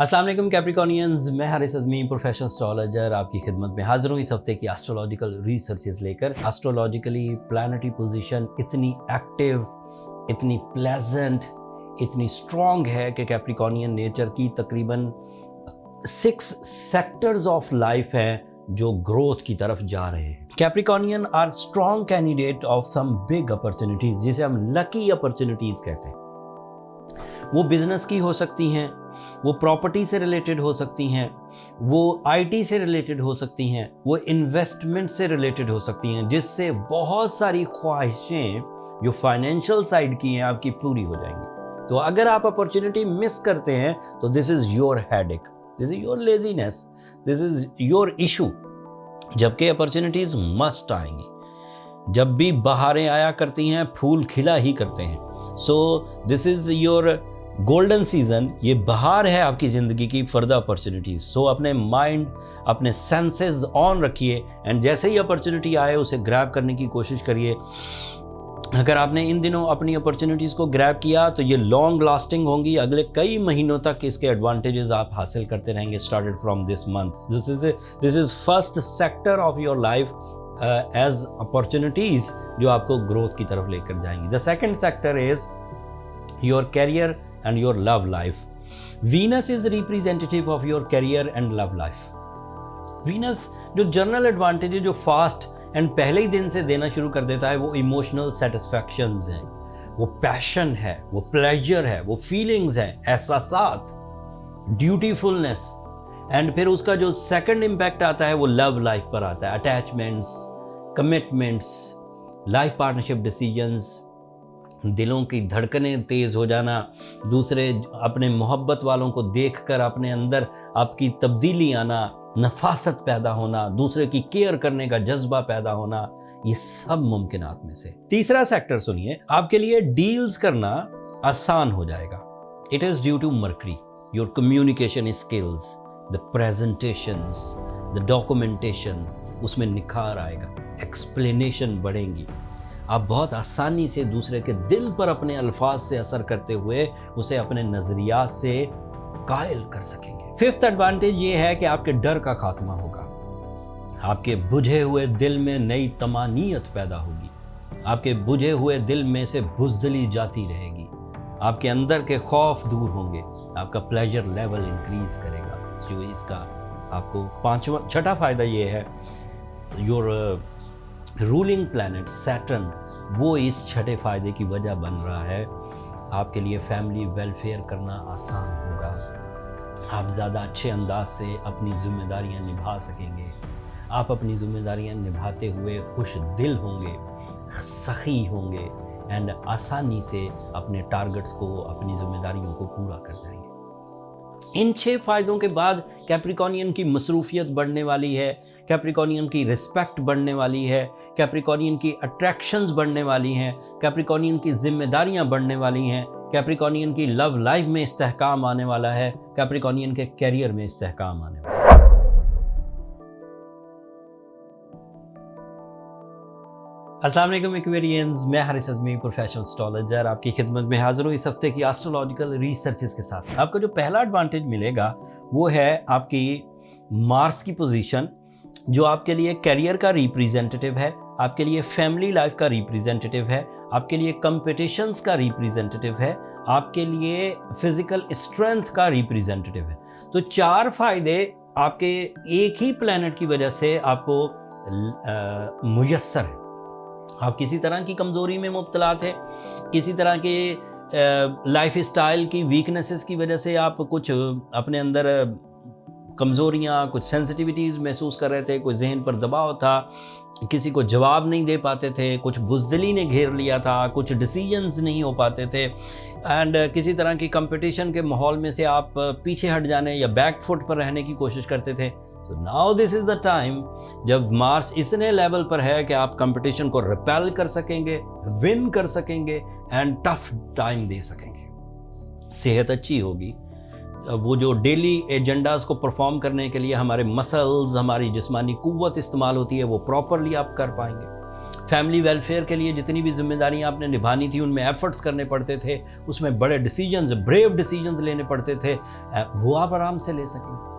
अस्सलाम वालेकुम कैप्रिकॉनियंस, मैं हारिस अज़मी प्रोफेशनल एस्ट्रोलॉजर आपकी खिदमत में हाजिर हूँ इस हफ्ते की एस्ट्रोलॉजिकल रिसर्चेस लेकर। एस्ट्रोलॉजिकली प्लानिटरी पोजीशन इतनी एक्टिव, इतनी प्लेजेंट, इतनी स्ट्रॉन्ग है कि कैप्रिकॉनियन नेचर की तकरीबन 6 सेक्टर्स ऑफ लाइफ हैं जो ग्रोथ की तरफ जा रहे हैं। Capricornian are strong candidate of some big opportunities, जिसे हम लकी अपॉर्चुनिटीज़ कहते हैं। वो बिजनेस की हो सकती हैं, वो प्रॉपर्टी से रिलेटेड हो सकती हैं, वो आईटी से रिलेटेड हो सकती हैं, वो इन्वेस्टमेंट से रिलेटेड हो सकती हैं, जिससे बहुत सारी ख्वाहिशें जो फाइनेंशियल साइड की हैं आपकी पूरी हो जाएंगी। तो अगर आप अपॉर्चुनिटी मिस करते हैं तो this is your headache, this is your laziness, this is your issue. जबकि अपॉर्चुनिटीज़ मस्ट आएंगी। जब भी बहारें आया करती हैं, फूल खिला ही करते हैं। So this is your golden season, ये बहार है आपकी ज़िंदगी की फॉर द अपॉर्चुनिटीज़। सो अपने माइंड, अपने सेंसेस ऑन रखिए एंड जैसे ही अपॉर्चुनिटी आए उसे ग्रैब करने की कोशिश करिए। अगर आपने इन दिनों अपनी अपॉर्चुनिटीज़ को ग्रैब किया तो ये लॉन्ग लास्टिंग होंगी, अगले कई महीनों तक इसके एडवांटेजेस आप हासिल करते रहेंगे। Started from this month, this is first sector of your life as opportunities जो आपको ग्रोथ की तरफ लेकर जाएंगी। The second sector is your career and your love life. Venus is the representative of your career and love life. Venus जो general advantage है, जो fast and पहले ही दिन से देना शुरू कर देता है, वो इमोशनल सेटिस्फैक्शंस हैं, वो पैशन है, वो प्लेजर है, वो फीलिंग्स हैं, एहसासात, ड्यूटीफुलनेस। एंड फिर उसका जो सेकंड इम्पैक्ट आता है वो लव लाइफ पर आता है। Attachments, commitments, life partnership decisions, दिलों की धड़कनें तेज़ हो जाना, दूसरे अपने मोहब्बत वालों को देखकर अपने अंदर आपकी तब्दीली आना, नफासत पैदा होना, दूसरे की केयर करने का जज्बा पैदा होना, ये सब मुमकिनात में से। तीसरा सेक्टर सुनिए, आपके लिए डील्स करना आसान हो जाएगा। It is due to Mercury, your communication skills, the presentations, the documentation, उसमें निखार आएगा, एक्सप्लेनेशन बढ़ेंगी। आप बहुत आसानी से दूसरे के दिल पर अपने अल्फाज से असर करते हुए उसे अपने नज़रियात से कायल कर सकेंगे। फिफ्थ एडवांटेज ये है कि आपके डर का खात्मा होगा, आपके बुझे हुए दिल में नई तमानियत पैदा होगी, आपके बुझे हुए दिल में से बुज़दिली जाती रहेगी, आपके अंदर के खौफ दूर होंगे, आपका प्लेजर लेवल इंक्रीज करेगा। जो इसका आपको छठा फायदा ये है, योर रूलिंग प्लैनेट सैटर्न वो इस छठे फायदे की वजह बन रहा है। आपके लिए फैमिली वेलफेयर करना आसान होगा, आप ज़्यादा अच्छे अंदाज से अपनी जिम्मेदारियां निभा सकेंगे, आप अपनी जिम्मेदारियां निभाते हुए खुश दिल होंगे, सखी होंगे एंड आसानी से अपने टारगेट्स को, अपनी जिम्मेदारियों को पूरा कर जाएंगे। इन 6 फायदों के बाद कैप्रिकॉनियन की मसरूफियत बढ़ने वाली है, कैप्रिकॉनियन की रिस्पेक्ट बढ़ने वाली है, कैप्रिकॉनियन की अट्रैक्शंस बढ़ने वाली हैं, कैप्रिकॉनियन की जिम्मेदारियां बढ़ने वाली हैं, कैप्रिकॉनियन की लव लाइफ में इस्तेहकाम आने वाला है, कैप्रिकॉनियन के कैरियर में इस्तेहकाम आने वाला है। अस्सलाम वालेकुम एक्वेरियंस, मैं हारिस अज़मी प्रोफेशनल एस्ट्रोलॉजर आपकी खिदमत में हाजिर हूँ इस हफ्ते की एस्ट्रोलॉजिकल रिसर्चेस के साथ। आपको जो पहला एडवांटेज मिलेगा वो है आपकी मार्स की पोजीशन, जो आपके लिए कैरियर का रिप्रेजेंटेटिव है, आपके लिए फैमिली लाइफ का रिप्रेजेंटेटिव है, आपके लिए कंपटीशंस का रिप्रेजेंटेटिव है, आपके लिए फिजिकल स्ट्रेंथ का रिप्रेजेंटेटिव है। तो 4 फायदे आपके एक ही प्लैनेट की वजह से आपको मुयस्सर है। आप किसी तरह की कमज़ोरी में मुब्तला थे, किसी तरह के लाइफ स्टाइल की वीकनेसेस की वजह से आप कुछ अपने अंदर कमज़ोरियाँ, कुछ सेंसिटिविटीज़ महसूस कर रहे थे, कोई जहन पर दबाव था, किसी को जवाब नहीं दे पाते थे, कुछ बुज़दिली ने घेर लिया था, कुछ डिसीजंस नहीं हो पाते थे एंड किसी तरह की कंपटीशन के माहौल में से आप पीछे हट जाने या बैक फुट पर रहने की कोशिश करते थे। तो now this is the time जब मार्स इतने लेवल पर है कि आप कंपटीशन को रिपेल कर सकेंगे, विन कर सकेंगे एंड टफ टाइम दे सकेंगे। सेहत अच्छी होगी, वो जो डेली एजेंडाज़ को परफॉर्म करने के लिए हमारे मसल्स, हमारी जिस्मानी कुव्वत इस्तेमाल होती है, वो प्रॉपरली आप कर पाएंगे। फैमिली वेलफेयर के लिए जितनी भी जिम्मेदारियां आपने निभानी थी, उनमें एफर्ट्स करने पड़ते थे, उसमें बड़े डिसीजंस, ब्रेव डिसीजंस लेने पड़ते थे, वो आप आराम से ले सकेंगे।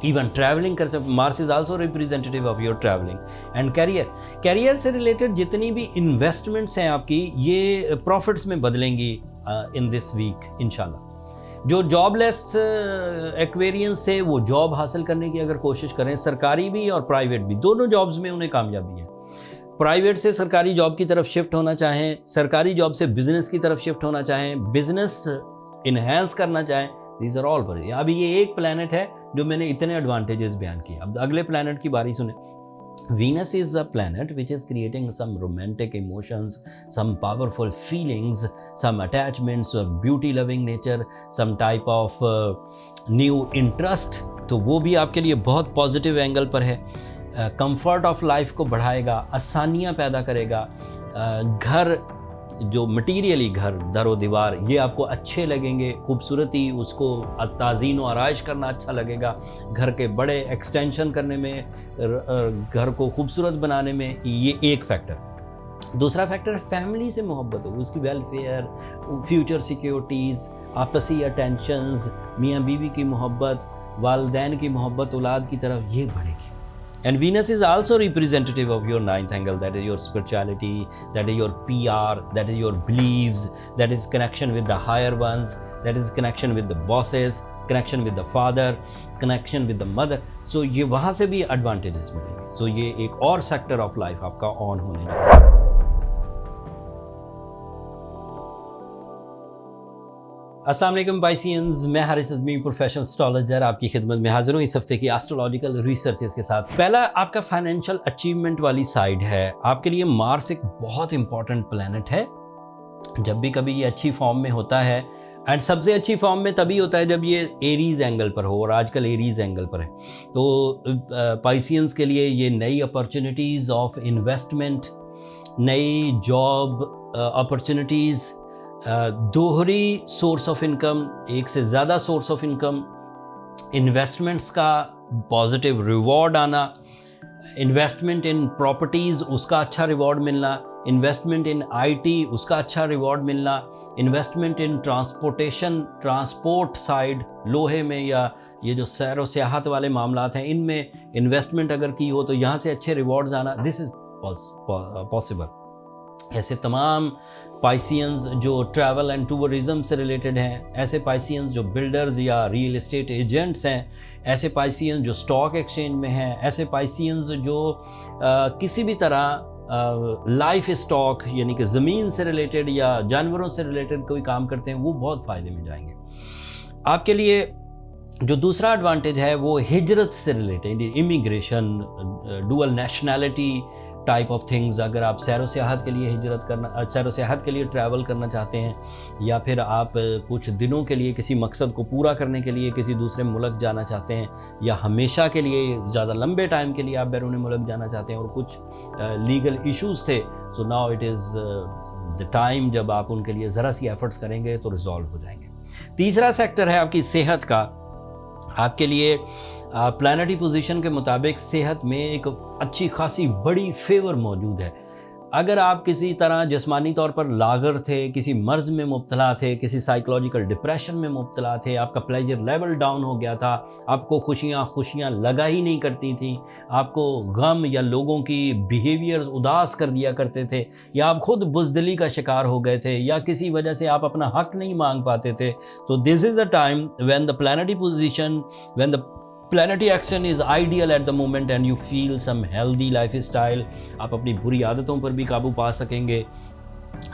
इवन ट्रैवलिंग कर सकते, Mars is also representative of your travelling and career से रिलेटेड जितनी भी इन्वेस्टमेंट्स हैं आपकी, ये प्रॉफिट्स में बदलेंगी इन दिस वीक इंशाल्लाह। जो जॉबलेस एक्वेरियंस से वो जॉब हासिल करने की अगर कोशिश करें, सरकारी भी और प्राइवेट भी, दोनों जॉब्स में उन्हें कामयाबी है। प्राइवेट से सरकारी जॉब की तरफ शिफ्ट होना चाहें, सरकारी जॉब से बिजनेस की तरफ शिफ्ट होना चाहें, बिजनेस इन्हेंस करना चाहें, दीज आर ऑल बड़े। अभी ये एक प्लैनेट है जो मैंने इतने एडवांटेजेस बयान किए। अब अगले प्लैनेट की बारी सुने। Venus is a planet which is creating some romantic emotions, some powerful feelings, some attachments, beauty loving nature, some type of new interest। तो वो भी आपके लिए बहुत पॉजिटिव एंगल पर है। कंफर्ट ऑफ लाइफ को बढ़ाएगा, आसानियाँ पैदा करेगा। घर जो मटीरियली घर, दरो दीवार, ये आपको अच्छे लगेंगे, खूबसूरती, उसको ताज़ीन व आराइश करना अच्छा लगेगा। घर के बड़े एक्सटेंशन करने में, घर को खूबसूरत बनाने में, ये एक फैक्टर। दूसरा फैक्टर फैमिली से मोहब्बत होगी, उसकी वेलफेयर, फ्यूचर सिक्योरिटीज़, आपसी अटेंशंस, मियाँ बीवी की मोहब्बत, वालदैन की मोहब्बत औलाद की तरफ, ये बढ़ेगी। And Venus is also representative of your ninth angle, that is your spirituality, that is your PR, that is your beliefs, that is connection with the higher ones, that is connection with the bosses, connection with the father, connection with the mother. So ये वहाँ से भी advantages मिलेंगे। So ये एक और sector of life आपका on होने लगा। अस्सलाम वालेकुम पाइसियंस, मैं हारिस अज़मी, प्रोफेशनल एस्ट्रोलॉजर, आपकी खिदमत में हाजिर हूँ इस हफ्ते की एस्ट्रोलॉजिकल रिसर्चेस के साथ। पहला आपका फाइनेंशियल अचीवमेंट वाली साइड है। आपके लिए मार्स एक बहुत इंपॉर्टेंट प्लैनेट है। जब भी कभी ये अच्छी फॉर्म में होता है, एंड सबसे अच्छी फॉर्म में तभी होता है जब ये एरीज एंगल पर हो, और आजकल एरीज एंगल पर है। तो पाइसियंस के लिए ये नई अपॉर्चुनिटीज़ ऑफ इन्वेस्टमेंट, नई जॉब अपॉर्चुनिटीज़, दोहरी सोर्स ऑफ इनकम, एक से ज़्यादा सोर्स ऑफ इनकम, इन्वेस्टमेंट्स का पॉजिटिव रिवॉर्ड आना, इन्वेस्टमेंट इन प्रॉपर्टीज़, उसका अच्छा रिवॉर्ड मिलना, इन्वेस्टमेंट इन आईटी, उसका अच्छा रिवॉर्ड मिलना, इन्वेस्टमेंट इन ट्रांसपोर्टेशन, ट्रांसपोर्ट साइड, लोहे में या ये जो सैर व सियाहत वाले मामलात हैं, इनमें इन्वेस्टमेंट अगर की हो तो यहाँ से अच्छे रिवॉर्ड्स आना, दिस इज़ पॉसिबल। ऐसे तमाम पाइसियंस जो ट्रैवल एंड टूरिज़म से रिलेटेड हैं, ऐसे पाइसियंस जो बिल्डर्स या रियल एस्टेट एजेंट्स हैं, ऐसे पाइसियंस जो स्टॉक एक्सचेंज में हैं, ऐसे पाइसियंस जो किसी भी तरह लाइफ स्टॉक यानी कि ज़मीन से रिलेटेड या जानवरों से रिलेटेड कोई काम करते हैं, वो बहुत फ़ायदे में जाएंगे। आपके लिए जो दूसरा एडवांटेज है वो हिजरत से related, immigration, dual nationality type of things. अगर आप सैर व सियाहत के लिए हिजरत करना, सैर व सियाहत के लिए ट्रैवल करना चाहते हैं, या फिर आप कुछ दिनों के लिए किसी मकसद को पूरा करने के लिए किसी दूसरे मुल्क जाना चाहते हैं, या हमेशा के लिए ज़्यादा लंबे टाइम के लिए आप बैरून मुल्क जाना चाहते हैं और कुछ लीगल इश्यूज़ थे, so now it is the time जब आप उनके लिए ज़रा सी एफर्ट्स करेंगे तो रिजॉल्व हो जाएंगे। तीसरा सेक्टर है आपकी सेहत का। आपके लिए प्लानिटरी पोजीशन के मुताबिक सेहत में एक अच्छी खासी बड़ी फेवर मौजूद है। अगर आप किसी तरह जिस्मानी तौर पर लागर थे, किसी मर्ज़ में मुब्तला थे, किसी साइकोलॉजिकल डिप्रेशन में मुब्तला थे, आपका प्लेजर लेवल डाउन हो गया था, आपको खुशियाँ लगा ही नहीं करती थी, आपको गम या लोगों की बिहेवियर उदास कर दिया करते थे, या आप खुद बुज़दिली का शिकार हो गए थे, या किसी वजह से आप अपना हक नहीं मांग पाते थे, तो this is the time when the planetary position, when the planetary action is ideal at the moment and you feel some healthy lifestyle. आप अपनी बुरी आदतों पर भी काबू पा सकेंगे,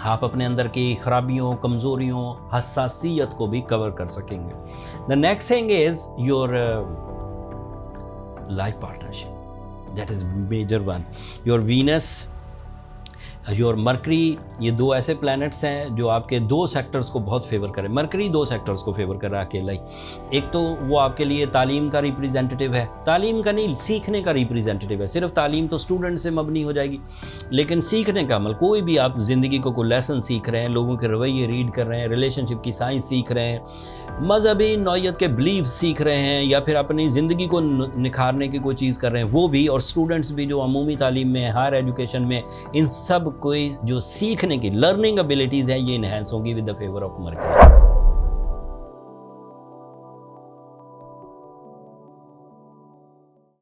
आप अपने अंदर की खराबियों, कमज़ोरियों, हसासियत को भी कवर कर सकेंगे। The next thing is your life partnership, that is major one. Your Venus your Mercury, ये दो ऐसे प्लैनेट्स हैं जो आपके दो सेक्टर्स को बहुत फेवर करें। मरकरी दो सेक्टर्स को फेवर कर रहा है अकेला ही। एक तो वो आपके लिए तालीम का रिप्रेजेंटेटिव है, तालीम का नहीं, सीखने का रिप्रेजेंटेटिव है। सिर्फ तालीम तो स्टूडेंट से मबनी हो जाएगी, लेकिन सीखने का अमल, कोई भी आप ज़िंदगी को कोई लेसन सीख रहे हैं, लोगों के रवैये रीड कर रहे हैं, रिलेशनशिप की साइंस सीख रहे हैं, मजहबी नौयत के बिलीफ सीख रहे हैं, या फिर अपनी ज़िंदगी को निखारने की कोई चीज़ कर रहे हैं, वो भी, और स्टूडेंट्स भी जो अमूमी तालीम में, हायर एजुकेशन में, इन सब कोई जो सीखने की लर्निंग एबिलिटीज़ हैं, ये इन्हेंस होंगी with the favour of mercury.